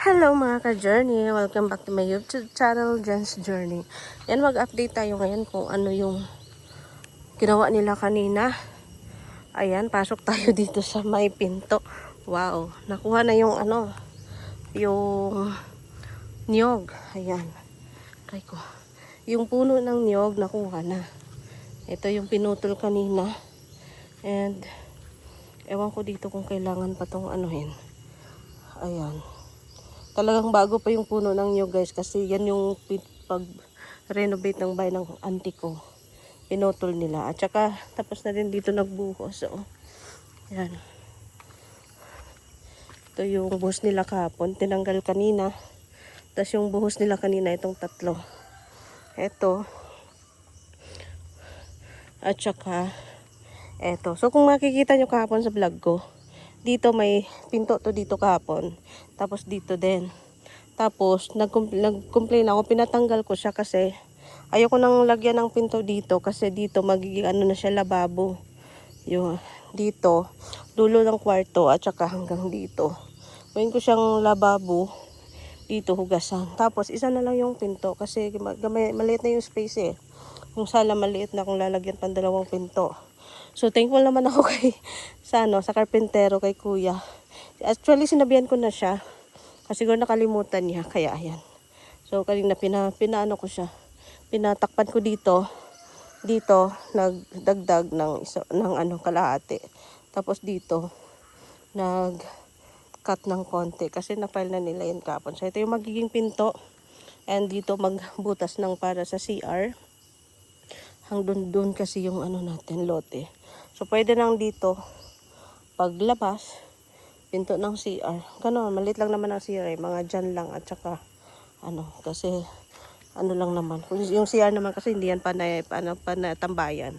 Hello mga ka-journey! Welcome back to my YouTube channel, Jen's Journey. Yan, mag-update tayo ngayon kung ano yung ginawa nila kanina. Ayan, pasok tayo dito sa may pinto. Wow, nakuha na yung yung niyog. Ayan, try ko. Yung puno ng niyog, nakuha na. Ito yung pinutol kanina. And, ewan ko dito kung kailangan pa tong anuhin. Ayan. Talagang bago pa yung puno ng niyog guys, kasi yan yung pag-renovate ng bahay ng auntie ko. Pinutol nila. At saka tapos na din dito nagbuhos. So, yan. Ito yung buhos nila kahapon. Tinanggal kanina. Tapos yung buhos nila kanina, itong tatlo. Ito. At saka ito. So kung makikita nyo kahapon sa vlog ko, dito may pinto to dito kahapon. Tapos dito din. Tapos nag-complain ako, pinatanggal ko siya kasi ayoko nang lagyan ng pinto dito kasi dito magiging ano na siya, lababo. Yung dito, dulo ng kwarto at saka hanggang dito. Gawin ko siyang lababo, dito hugasan. Tapos isa na lang yung pinto kasi maliit na yung space eh. Yung sala maliit na kung lalagyan pang dalawang pinto. So thankful naman ako sa karpentero, kay kuya. Actually sinabihan ko na siya. Kasi siguro nakalimutan niya, kaya ayan. So kanina pinaano ko siya. Pinatakpan ko dito. Dito nagdagdag ng kalahati. Tapos dito nag-cut ng konti kasi na-file na nila yun kapon. So ito yung magiging pinto. And dito magbutas ng para sa CR. Hanggang doon kasi yung natin, lote. So pwede nang dito paglabas pinto ng CR. Ganon, maliit lang naman ang CR, mga dyan lang at saka kasi lang naman. Yung CR naman kasi hindi yan panatambayan.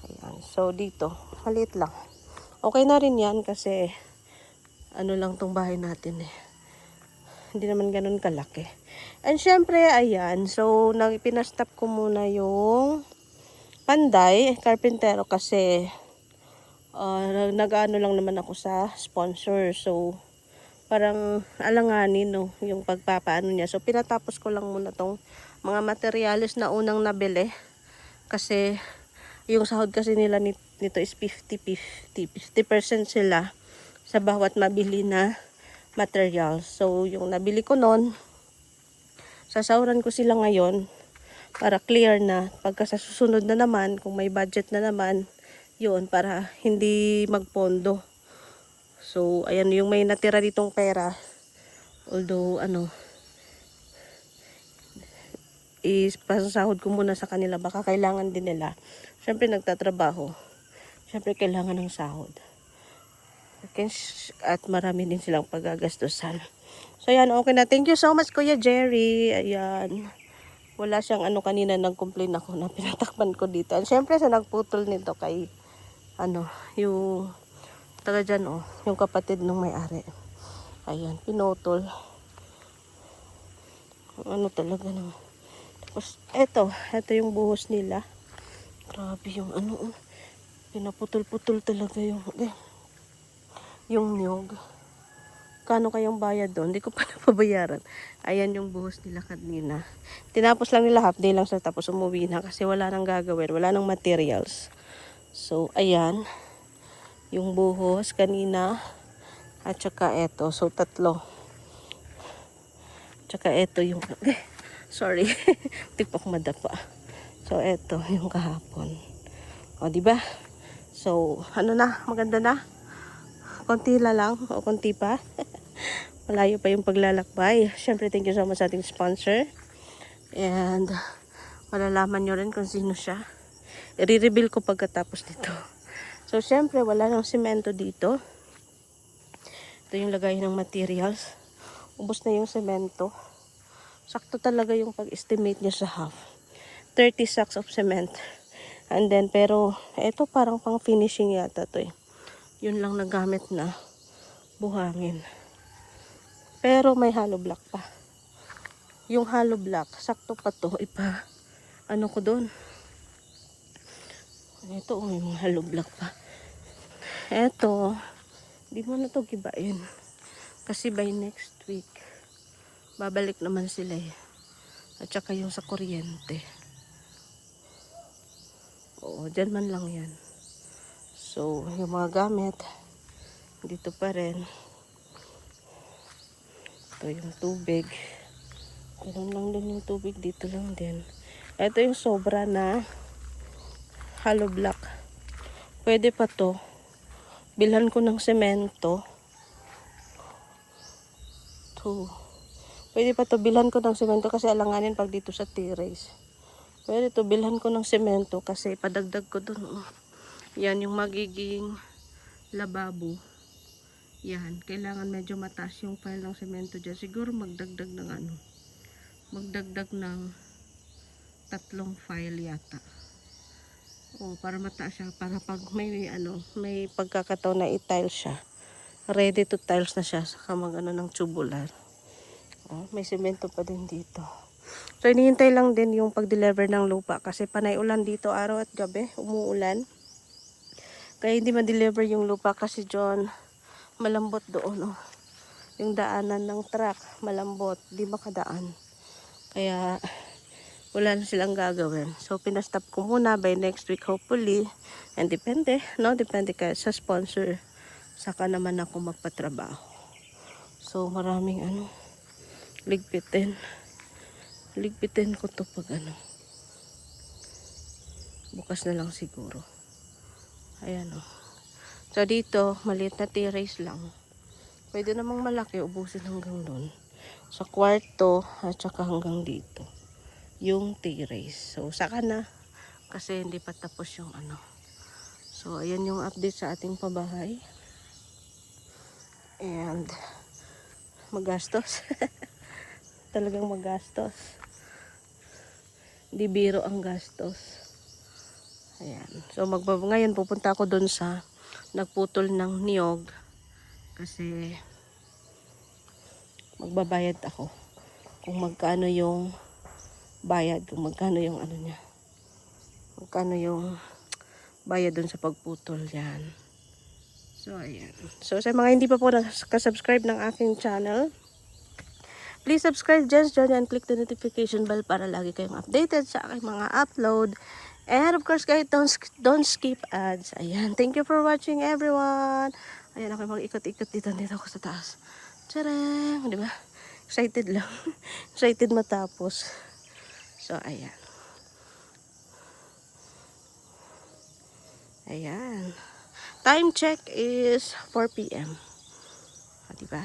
Ayan. So dito, maliit lang. Okay na rin yan kasi lang tong bahay natin eh. Hindi naman ganun kalaki. And syempre, ayan. So, pinastop ko muna yung panday, karpentero kasi nag-ano lang naman ako sa sponsor. So, parang alanganin yung pagpapaano niya. So, pinatapos ko lang muna tong mga materyales na unang nabili. Kasi, yung sahod kasi nila nito is 50-50. 50% sila sa bawat mabili na materials. So, yung nabili ko nun, sasahuran ko sila ngayon para clear na. Pagka sa susunod na naman, kung may budget na naman, yun, para hindi magpondo. So, ayan, yung may natira ditong pera, although, is pasasahod ko muna sa kanila, baka kailangan din nila. Siyempre, nagtatrabaho. Siyempre, kailangan ng sahod. Okay, at marami din silang paggagastusan. So, ayan, okay na. Thank you so much, Kuya Jerry. Ayan. Wala siyang kanina nag-complain ako na pinatakpan ko dito. And syempre sa nagputol nito kay yung taga dyan yung kapatid ng may-ari. Ayan, pinutol. Talaga no. Tapos eto yung buhos nila. Grabe yung pinaputol-putol talaga yung niyog. Kano kayong bayad doon? Hindi ko pa napabayaran. Ayan yung buhos nila kanina. Tinapos lang nila, half day lang sa tapos umuwi na kasi wala nang gagawin. Wala nang materials. So, ayan. Yung buhos kanina. At saka eto. So, tatlo. Tsaka eto yung... sorry. Di pa ako madapa. So, eto yung kahapon. O, diba? So, maganda na. Konti lang o konti pa. Malayo pa yung paglalakbay. Siyempre, thank you so much sa ating sponsor. And, malalaman nyo rin kung sino siya. I-reveal ko pagkatapos nito. So, siyempre, wala nang semento dito. Ito yung lagay ng materials. Ubos na yung semento. Sakto talaga yung pag-estimate niya sa half. 30 sacks of cement. And then, pero, ito parang pang finishing yata to eh. Yun lang nagamit na buhangin. Pero may hollow block pa. Yung hollow block, sakto pa to. Ko doon. Ito, yung hollow block pa. Ito, di mo na to gibain. Kasi by next week, babalik naman sila eh. At saka yung sa kuryente. Oo, dyan man lang yan. So, yung mga gamit, dito pa rin. Ito yung tubig. Ganun lang din yung tubig, dito lang din. Ito yung sobra na hollow block. Pwede pa to. Bilhan ko ng semento. Pwede pa to bilhan ko ng semento kasi alanganin pag dito sa terrace. Pwede to bilhan ko ng semento kasi padagdag ko dun. Yan yung magiging lababo. Yan, kailangan medyo mataas yung pile ng semento dyan. Siguro magdagdag ng magdagdag ng 3 file yata. O, para mataas siya. Para pag may pagkakataon na i-tile siya. Ready to tiles na siya. Saka ng tubular. O, may semento pa din dito. So, hinihintay lang din yung pag-deliver ng lupa. Kasi panay ulan dito araw at gabi. Umuulan. Kaya hindi ma-deliver yung lupa kasi John, malambot doon. Oh. Yung daanan ng truck, malambot. Di makadaan. Kaya, wala na silang gagawin. So, pinastop ko muna by next week hopefully. And depende, no? Depende ka sa sponsor. Saka naman ako magpatrabaho. So, maraming ligpitin. Ligpitin ko to pag bukas na lang siguro. Ayan o. So, dito, maliit na terrace lang. Pwede namang malaki, ubusin hanggang doon. Sa kwarto, at saka hanggang dito. Yung terrace. So, saka na. Kasi hindi pa tapos yung So, ayan yung update sa ating pabahay. And, magastos. Talagang magastos. Di biro ang gastos. Ayan. So, ngayon pupunta ako doon sa nagputol ng niyog. Kasi, magbabayad ako. Kung magkano yung bayad. Kung magkano yung niya. Magkano yung bayad doon sa pagputol yan. So, ayan. So, sa mga hindi pa po nakasubscribe ng aking channel, please subscribe just join and click the notification bell para lagi kayong updated sa aking mga upload. And of course guys, don't skip ads. Ayan, thank you for watching everyone. Ayan, ako mag-ikot-ikot dito ako sa taas. Tcharam! Di ba? Excited lang. Excited matapos. So, ayan. Ayan. Time check is 4 p.m. Diba?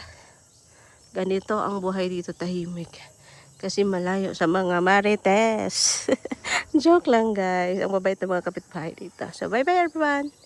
Ganito ang buhay dito, tahimik. Kasi malayo sa mga marites. Joke lang guys. Ang mabait ng mga kapitbahay dito. So bye bye everyone.